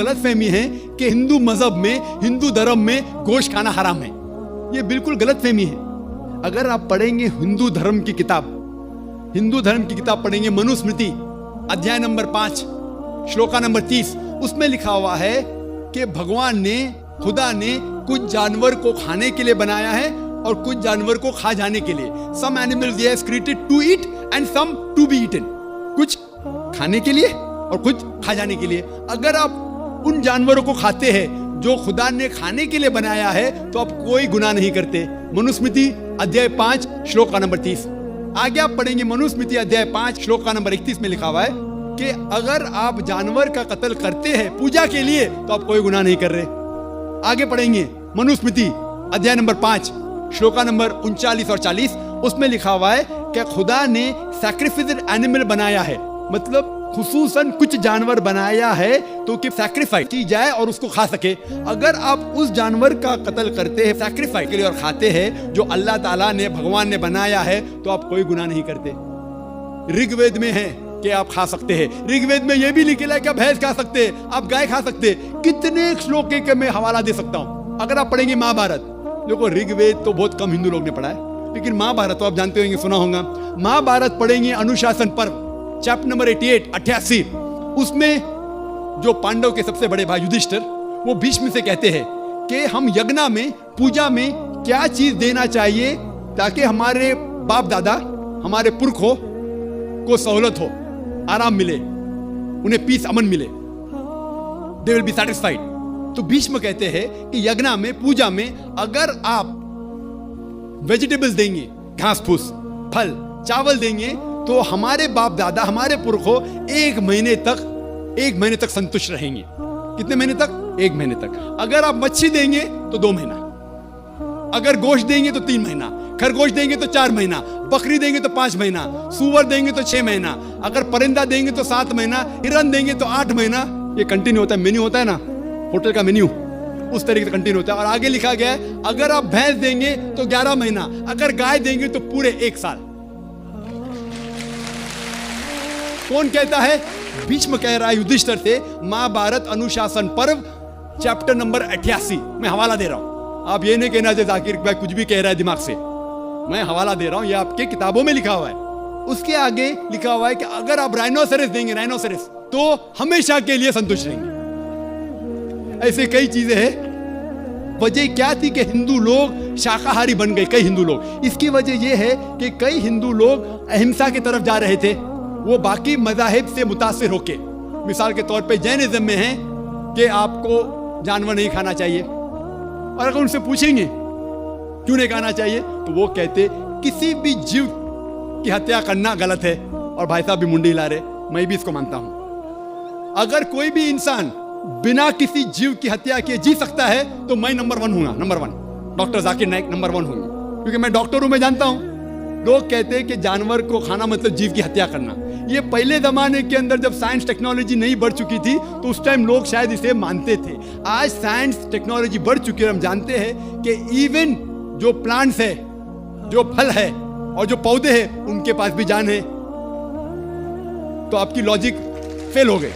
गलतफहमी है कि हिंदू मजहब में, हिंदू धर्म में गोश्त खाना हराम है। ये बिल्कुल गलतफहमी है। अगर आप पढ़ेंगे हिंदू धर्म की किताब पढ़ेंगे, मनुस्मृति अध्याय नंबर 5 श्लोका नंबर 30, उसमें लिखा हुआ है कि भगवान ने, खुदा ने कुछ जानवर को खाने के लिए बनाया है और कुछ जानवर को खा जाने के लिए। Some animals he has created to eat and some to be eaten। कुछ खाने के लिए और कुछ खा जाने के लिए। अगर आप उन जानवरों को खाते हैं जो खुदा ने खाने के लिए बनाया है तो आप कोई गुनाह नहीं करते। मनुस्मृति अध्याय 5 श्लोक का नंबर 30। आगे आप पढ़ेंगे मनुस्मृति अध्याय 5 श्लोक का नंबर 31 में लिखा हुआ है कि अगर आप जानवर का कत्ल करते हैं पूजा के लिए तो आप कोई गुनाह नहीं कर रहे। आगे पढ़ेंगे मनुस्मृति अध्याय नंबर 5 श्लोका नंबर 39 और 40, उसमें लिखा हुआ है कि खुदा ने सैक्रिफाइस्ड एनिमल बनाया है, मतलब खुसूसन कुछ जानवर बनाया है तो कि सैक्रिफाइस की जाए और उसको खा सके। अगर आप उस जानवर का कत्ल करते हैं सैक्रिफाइस के लिए और खाते हैं जो अल्लाह ताला ने, भगवान ने बनाया है, तो आप कोई गुनाह नहीं करते। ऋग्वेद में है कि आप खा सकते हैं। ऋग्वेद में यह भी लिखा है कि आप भैंस खा सकते हैं, आप गाय खा सकते हैं। कितने श्लोक के मैं हवाला दे सकता हूं। अगर आप पढ़ेंगे महाभारत, देखो ऋग्वेद तो बहुत कम हिंदू लोग ने पढ़ा है, लेकिन महाभारत तो आप जानते होंगे, सुना होगा। महाभारत पढ़ेंगे अनुशासन पर्व चैप्टर नंबर 88, उसमें जो पांडव के सबसे बड़े भाई युधिष्ठिर, वो भीष्म से कहते हैं कि हम यज्ञ में, पूजा में क्या चीज देना चाहिए ताकि हमारे बाप दादा, हमारे पुरखों को सहूलत हो, आराम मिले, उन्हें पीस, अमन मिले, दे विल बी सैटिस्फाइड। तो भीष्म कहते हैं कि यज्ञ में, पूजा में अगर आप वेजिटेबल्स देंगे, घास फूस, फल, चावल देंगे तो हमारे बाप दादा, हमारे पुरखों 1 महीने तक संतुष्ट रहेंगे। कितने महीने तक? 1 महीने तक। अगर आप मच्छी देंगे तो 2 महीना, अगर गोश्त देंगे तो 3 महीना, खरगोश देंगे तो 4 महीना, बकरी देंगे तो 5 महीना, सूअर देंगे तो 6 महीना, अगर परिंदा देंगे तो 7 महीना, हिरन देंगे तो 8 महीना। ये कंटिन्यू होता है, मेन्यू होता है ना, होटल का मेन्यू, उस तरीके से कंटिन्यू होता है। और आगे लिखा गया है अगर आप भैंस देंगे तो 11 महीना, अगर गाय देंगे तो पूरे 1 साल। कौन कहता है? भीष्म कह रहा है युधिष्ठिर से। महाभारत अनुशासन पर्व चैप्टर नंबर 88 मैं हवाला दे रहा हूं। आप ये नहीं कहना चाहिए जाकिर भाई कुछ भी कह रहा है दिमाग से, मैं हवाला दे रहा हूं, ये आपके किताबों में लिखा हुआ है। उसके आगे लिखा हुआ है कि अगर आप राइनोसेरस देंगे, राइनोसेरस, तो हमेशा के लिए संतुष्ट रहेंगे। ऐसे कई चीजें हैं। वजह क्या थी कि हिंदू लोग शाकाहारी बन गए, कई हिंदू लोग। इसकी वजह यह है कि कई हिंदू लोग अहिंसा की तरफ जा रहे थे, वो बाकी मज़ाहिब से मुतासिर होके। मिसाल के तौर पे जैनिज्म में है कि आपको जानवर नहीं खाना चाहिए, और अगर उनसे पूछेंगे क्यों नहीं खाना चाहिए तो वो कहते किसी भी जीव की हत्या करना गलत है। और भाई साहब भी मुंडी हिला रहे, मैं भी इसको मानता हूं। अगर कोई भी इंसान बिना किसी जीव की हत्या किए जी सकता है तो मैं नंबर 1 हूंगा, number 1। Doctor Zakir Naik number 1 होंगे, क्योंकि मैं डॉक्टर हूं, मैं जानता हूं। लोग कहते हैं कि जानवर को खाना मतलब जीव की हत्या करना। ये पहले जमाने के अंदर जब साइंस टेक्नोलॉजी नहीं बढ़ चुकी थी तो उस टाइम लोग शायद इसे मानते थे। आज साइंस टेक्नोलॉजी बढ़ चुकी है, हम जानते हैं कि इवन जो प्लांट्स है, जो फल है और जो पौधे हैं, उनके पास भी जान है। तो आपकी लॉजिक फेल हो गई।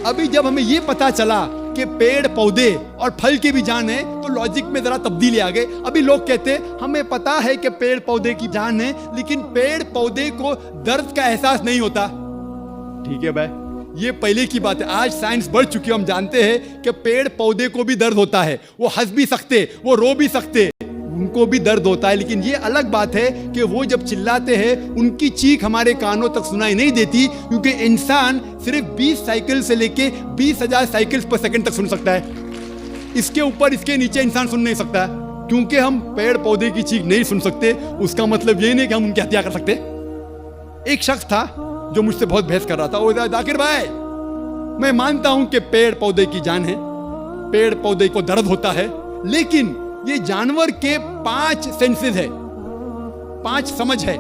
अभी जब हमें ये पता चला कि पेड़, पौधे और फल की भी जान है तो लॉजिक में जरा तब्दीली आ गई। अभी लोग कहते हैं हमें पता है कि पेड़ पौधे की जान है, लेकिन पेड़ पौधे को दर्द का एहसास नहीं होता। ठीक है भाई, ये पहले की बात है। आज साइंस बढ़ चुकी है, हम जानते हैं कि पेड़ पौधे को भी दर्द होता है। वो हंस भी सकते, वो रो भी सकते, उनको भी दर्द होता है। लेकिन ये अलग बात है कि वो जब चिल्लाते हैं उनकी चीख हमारे कानों तक सुनाई नहीं देती, क्योंकि इंसान सिर्फ 20 साइकिल से लेके 20,000 साइकिल पर सेकंड तक सुन सकता है। इसके ऊपर, इसके नीचे इंसान सुन नहीं सकता। क्योंकि हम पेड़ पौधे की चीख नहीं सुन सकते, उसका मतलब ये नहीं कि हम उनकी हत्या कर सकते। एक शख्स था जो मुझसे बहुत बहस कर रहा था। वो जाकिर भाई, मैं मानता हूं कि पेड़ पौधे की जान है, पेड़ पौधे को दर्द होता है, लेकिन ये जानवर के 5 सेंसेस है, 5 समझ है।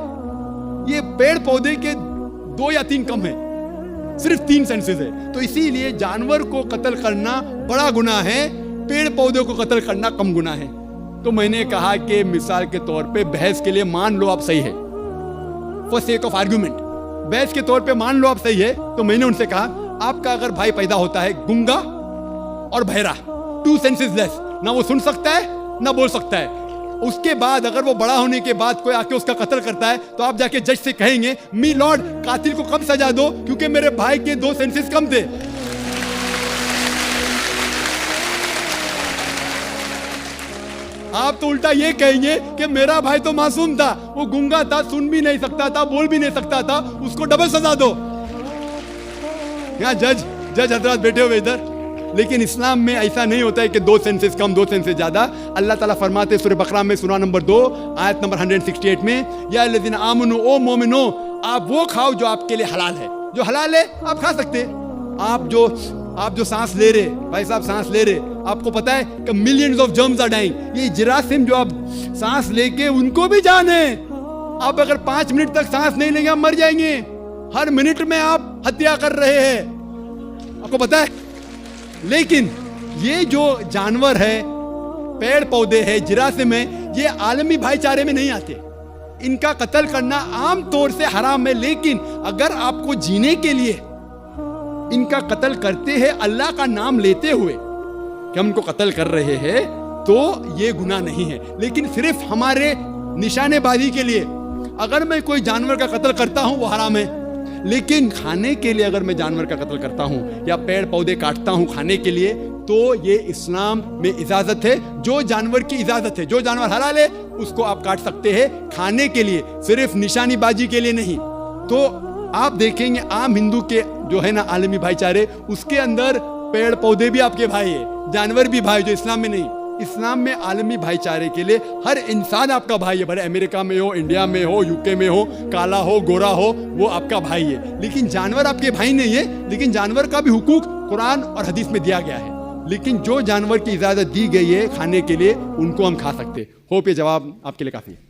ये पेड़ पौधे के 2 या 3 कम है, सिर्फ 3 सेंसेस है। तो इसीलिए जानवर को कत्ल करना बड़ा गुनाह है, पेड़ पौधे को कत्ल करना कम गुनाह है। तो मैंने कहा कि मिसाल के तौर पे बहस के लिए मान लो आप सही है, फॉर सेक ऑफ आर्ग्यूमेंट, बहस के तौर पे मान लो आप सही है। तो मैंने उनसे कहा आपका अगर भाई पैदा होता है गूंगा और बहरा, 2 senses लेस, ना वो सुन सकता है ना बोल सकता है, उसके बाद अगर वो बड़ा होने के बाद कोई आके उसका कत्ल करता है तो आप जाके जज से कहेंगे मी लॉर्ड कातिल को कम सजा दो क्योंकि मेरे भाई के 2 सेंसेस कम थे। आप तो उल्टा ये कहेंगे कि मेरा भाई तो मासूम था, वो गूंगा था, सुन भी नहीं सकता था, बोल भी नहीं सकता था, उसको डबल सजा दो। यहाँ जज हजरात बैठे हुए इधर, लेकिन इस्लाम में ऐसा नहीं होता है कि 2 सेंसेस कम 2 सेंसेस ज्यादा। अल्लाह ताला फरमाते सूरह बकरा में सूरा नंबर 2 आयत नंबर 168 में, या लज़ीना आमनू ओ मोमिनो, आप वो खाओ जो आपके लिए हलाल है। जो हलाल है आप खा सकते। आप जो सांस ले रहे, भाई साहब सांस ले रहे, आपको पता है कि millions of germs are dying. ये जरासीम जो आप सांस लेके उनको भी जान है। आप अगर 5 मिनट तक सांस नहीं लेंगे आप मर जाएंगे। हर मिनट में आप हत्या कर रहे हैं, आपको पता है। लेकिन ये जो जानवर है, पेड़ पौधे है, जिरासिम है, ये आलमी भाईचारे में नहीं आते। इनका कत्ल करना आम तौर से हराम है। लेकिन अगर आपको जीने के लिए इनका कत्ल करते हैं अल्लाह का नाम लेते हुए कि हम इनको कत्ल कर रहे हैं, तो ये गुनाह नहीं है। लेकिन सिर्फ हमारे निशानेबाजी के लिए अगर मैं कोई जानवर का कत्ल करता हूं वो हराम है। लेकिन खाने के लिए अगर मैं जानवर का कत्ल करता हूं या पेड़ पौधे काटता हूं खाने के लिए, तो ये इस्लाम में इजाजत है। जो जानवर की इजाजत है, जो जानवर हलाल है उसको आप काट सकते हैं खाने के लिए, सिर्फ निशानीबाजी के लिए नहीं। तो आप देखेंगे आम हिंदू के जो है ना आलमी भाईचारे, उसके अंदर पेड़ पौधे भी आपके भाई है, जानवर भी भाई, जो इस्लाम में नहीं। इस्लाम में आलमी भाईचारे के लिए हर इंसान आपका भाई है। भले अमेरिका में हो, इंडिया में हो, यूके में हो, काला हो, गोरा हो, वो आपका भाई है। लेकिन जानवर आपके भाई नहीं है। लेकिन जानवर का भी हुकूक कुरान और हदीस में दिया गया है। लेकिन जो जानवर की इजाजत दी गई है खाने के लिए, उनको हम खा सकते। होप ये जवाब आपके लिए काफी है।